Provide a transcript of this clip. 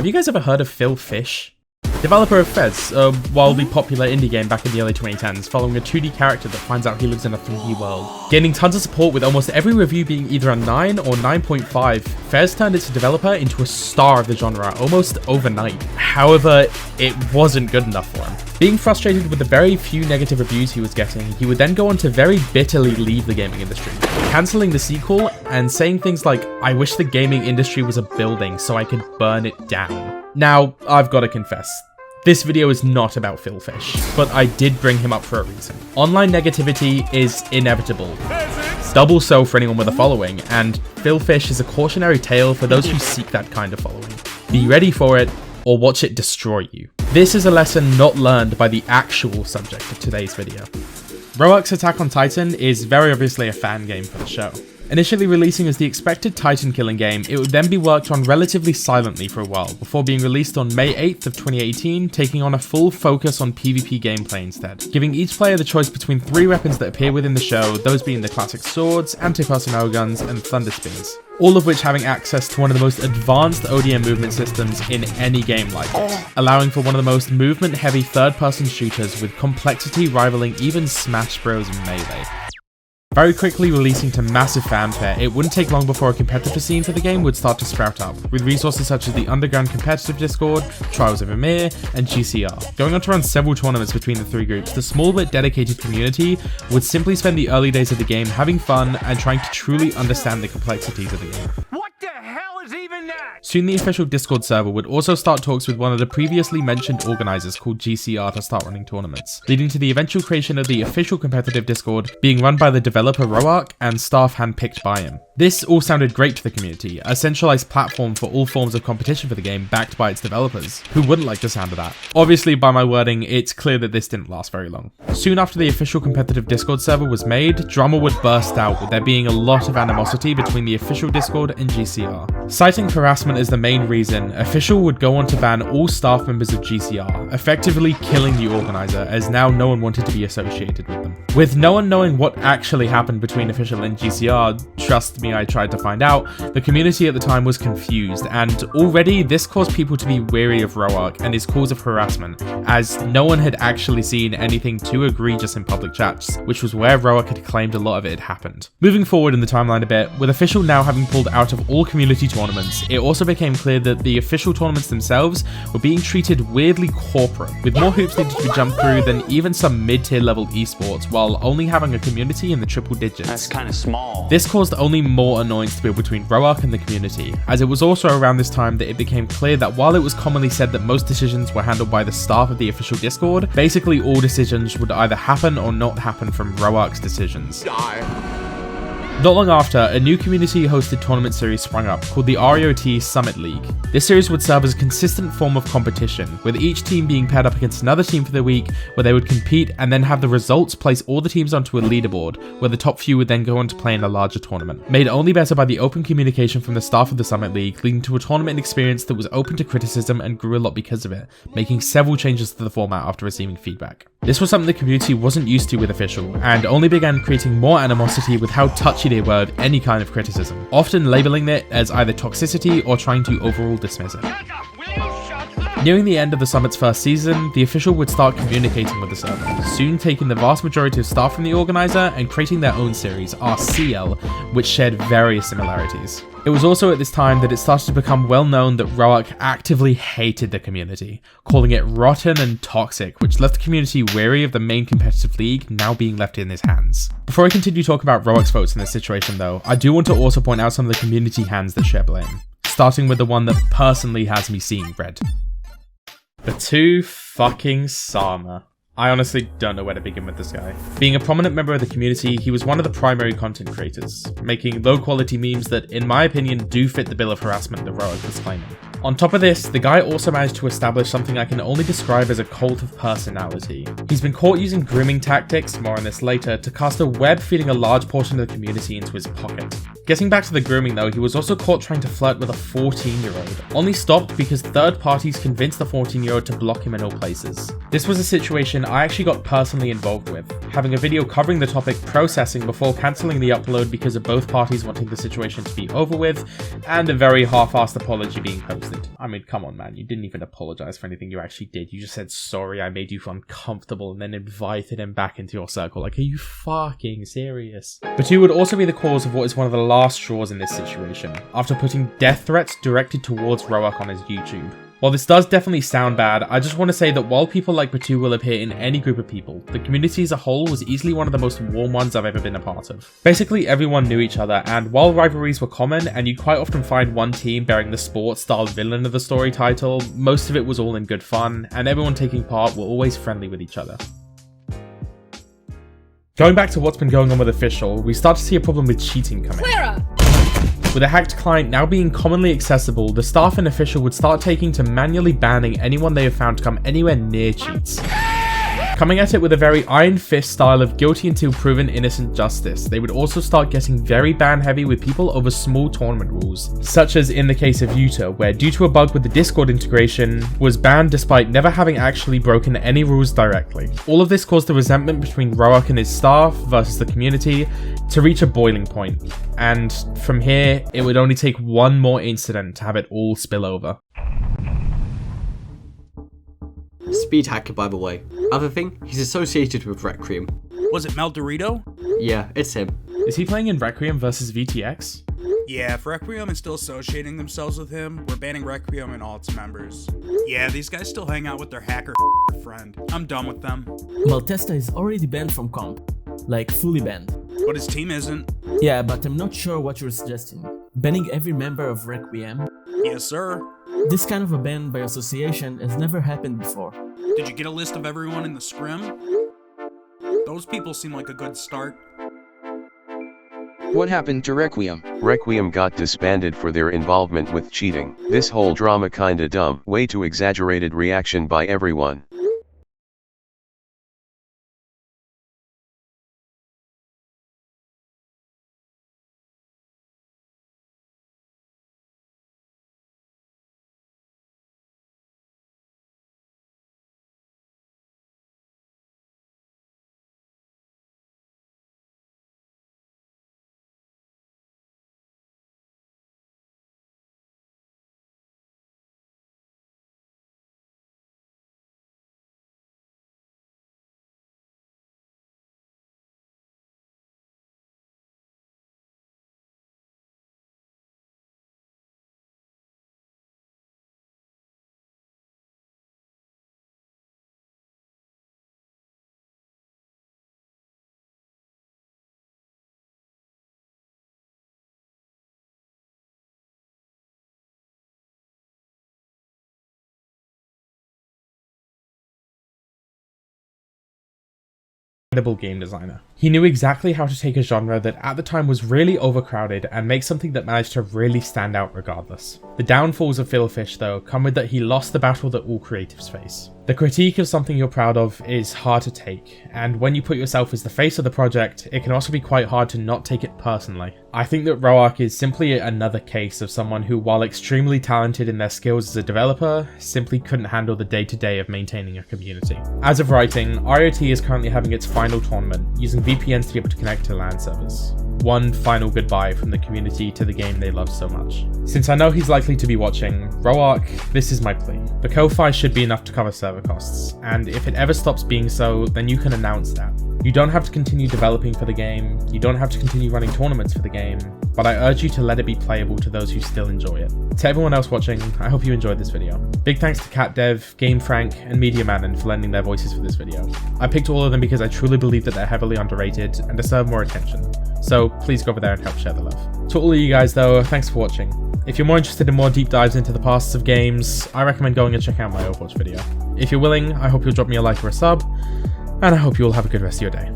Have you guys ever heard of Phil Fish? Developer of Fez, a wildly popular indie game back in the early 2010s, following a 2D character that finds out he lives in a 3D world. Gaining tons of support with almost every review being either a 9 or 9.5, Fez turned its developer into a star of the genre almost overnight. However, it wasn't good enough for him. Being frustrated with the very few negative reviews he was getting, he would then go on to very bitterly leave the gaming industry, cancelling the sequel and saying things like, "I wish the gaming industry was a building so I could burn it down." Now, I've got to confess, this video is not about Phil Fish, but I did bring him up for a reason. Online negativity is inevitable. Double so for anyone with a following, and Phil Fish is a cautionary tale for those who seek that kind of following. Be ready for it, or watch it destroy you. This is a lesson not learned by the actual subject of today's video. Raot's Attack on Titan is very obviously a fan game for the show. Initially releasing as the expected Titan killing game, it would then be worked on relatively silently for a while, before being released on May 8th of 2018, taking on a full focus on PvP gameplay instead, giving each player the choice between 3 weapons that appear within the show, those being the classic swords, anti-personnel guns, and thunder spears, all of which having access to one of the most advanced ODM movement systems in any game like it, allowing for one of the most movement-heavy third-person shooters with complexity rivaling even Smash Bros. And Melee. Very quickly releasing to massive fanfare, it wouldn't take long before a competitive scene for the game would start to sprout up, with resources such as the underground competitive Discord, Trials of Emir, and GCR. Going on to run several tournaments between the 3 groups, the small but dedicated community would simply spend the early days of the game having fun and trying to truly understand the complexities of the game. What the hell is even that? Soon the official Discord server would also start talks with one of the previously mentioned organizers called GCR to start running tournaments, leading to the eventual creation of the official competitive Discord being run by the developer Raot and staff handpicked by him. This all sounded great to the community, a centralized platform for all forms of competition for the game backed by its developers. Who wouldn't like the sound of that? Obviously, by my wording, it's clear that this didn't last very long. Soon after the official competitive Discord server was made, drama would burst out, with there being a lot of animosity between the official Discord and GCR. Citing harassment as the main reason, official would go on to ban all staff members of GCR, effectively killing the organizer, as now no one wanted to be associated with them. With no one knowing what actually happened between official and GCR, trust me, I tried to find out, the community at the time was confused, and already this caused people to be wary of Raot and his cause of harassment, as no one had actually seen anything too egregious in public chats, which was where Raot had claimed a lot of it had happened. Moving forward in the timeline a bit, with official now having pulled out of all community tournaments, it also became clear that the official tournaments themselves were being treated weirdly corporate, with more hoops needed to be jumped through than even some mid-tier level esports, while only having a community in the triple digits. That's kind of small. This caused only more annoyance to build between Raot and the community, as it was also around this time that it became clear that while it was commonly said that most decisions were handled by the staff of the official Discord, basically all decisions would either happen or not happen from Raot's decisions. Not long after, a new community-hosted tournament series sprung up called the Raot Summit League. This series would serve as a consistent form of competition, with each team being paired up against another team for the week, where they would compete and then have the results place all the teams onto a leaderboard, where the top few would then go on to play in a larger tournament. Made only better by the open communication from the staff of the Summit League, leading to a tournament experience that was open to criticism and grew a lot because of it, making several changes to the format after receiving feedback. This was something the community wasn't used to with official, and only began creating more animosity with how touchy they were of any kind of criticism, often labeling it as either toxicity or trying to overall dismiss it. Nearing the end of the Summit's first season, the official would start communicating with the server, soon taking the vast majority of staff from the organizer and creating their own series, RCL, which shared various similarities. It was also at this time that it started to become well known that Raot actively hated the community, calling it rotten and toxic, which left the community wary of the main competitive league now being left in his hands. Before I continue talking about Raot's votes in this situation though, I do want to also point out some of the community hands that share blame, starting with the one that personally has me seeing red. The two fucking Sama. I honestly don't know where to begin with this guy. Being a prominent member of the community, he was one of the primary content creators, making low quality memes that, in my opinion, do fit the bill of harassment that Raot was claiming. On top of this, the guy also managed to establish something I can only describe as a cult of personality. He's been caught using grooming tactics, more on this later, to cast a web feeding a large portion of the community into his pocket. Getting back to the grooming though, he was also caught trying to flirt with a 14-year-old, only stopped because third parties convinced the 14-year-old to block him in all places. This was a situation I actually got personally involved with, having a video covering the topic processing before cancelling the upload because of both parties wanting the situation to be over with, and a very half-assed apology being posted. wanted. I mean, come on, man. You didn't even apologize for anything you actually did. You just said, sorry, I made you feel uncomfortable, and then invited him back into your circle. Like, are you fucking serious? Batu would also be the cause of what is one of the last straws in this situation, after putting death threats directed towards Raot on his YouTube. While this does definitely sound bad, I just want to say that while people like Batu will appear in any group of people, the community as a whole was easily one of the most warm ones I've ever been a part of. Basically everyone knew each other, and while rivalries were common and you'd quite often find one team bearing the sports style villain of the story title, most of it was all in good fun, and everyone taking part were always friendly with each other. Going back to what's been going on with Official, we start to see a problem with cheating coming. With a hacked client now being commonly accessible, the staff in Official would start taking to manually banning anyone they have found to come anywhere near cheats. Coming at it with a very iron fist style of guilty until proven innocent justice, they would also start getting very ban heavy with people over small tournament rules, such as in the case of Yuta, where due to a bug with the Discord integration, was banned despite never having actually broken any rules directly. All of this caused the resentment between Raot and his staff versus the community to reach a boiling point, and from here, it would only take one more incident to have it all spill over. Speed hacker, by the way. Other thing, he's associated with Requiem. Was it Mel Dorito? Yeah, it's him. Is he playing in Requiem versus VTX? Yeah, if Requiem is still associating themselves with him, we're banning Requiem and all its members. Yeah, these guys still hang out with their hacker friend. I'm done with them. Maltesta is already banned from comp. Like, fully banned. But his team isn't. Yeah, but I'm not sure what you're suggesting. Banning every member of Requiem? Yes, sir. This kind of a ban by association has never happened before. Did you get a list of everyone in the scrim? Those people seem like a good start. What happened to Requiem? Requiem got disbanded for their involvement with cheating. This whole drama kinda dumb. Way too exaggerated reaction by everyone. Game designer. He knew exactly how to take a genre that at the time was really overcrowded and make something that managed to really stand out regardless. The downfalls of Fiddlefish though come with that he lost the battle that all creatives face. The critique of something you're proud of is hard to take, and when you put yourself as the face of the project, it can also be quite hard to not take it personally. I think that Raot is simply another case of someone who, while extremely talented in their skills as a developer, simply couldn't handle the day-to-day of maintaining a community. As of writing, RIOT is currently having its final tournament, using VPNs to be able to connect to LAN servers. One final goodbye from the community to the game they love so much. Since I know he's likely to be watching, Raot, this is my plea. The Ko-Fi should be enough to cover server costs, and if it ever stops being so, then you can announce that. You don't have to continue developing for the game, you don't have to continue running tournaments for the game, but I urge you to let it be playable to those who still enjoy it. To everyone else watching, I hope you enjoyed this video. Big thanks to CatDev, GameFrank, and MediaManon for lending their voices for this video. I picked all of them because I truly believe that they're heavily underrated and deserve more attention, so please go over there and help share the love. To all of you guys though, thanks for watching. If you're more interested in more deep dives into the pasts of games, I recommend going and check out my Overwatch video. If you're willing, I hope you'll drop me a like or a sub, and I hope you all have a good rest of your day.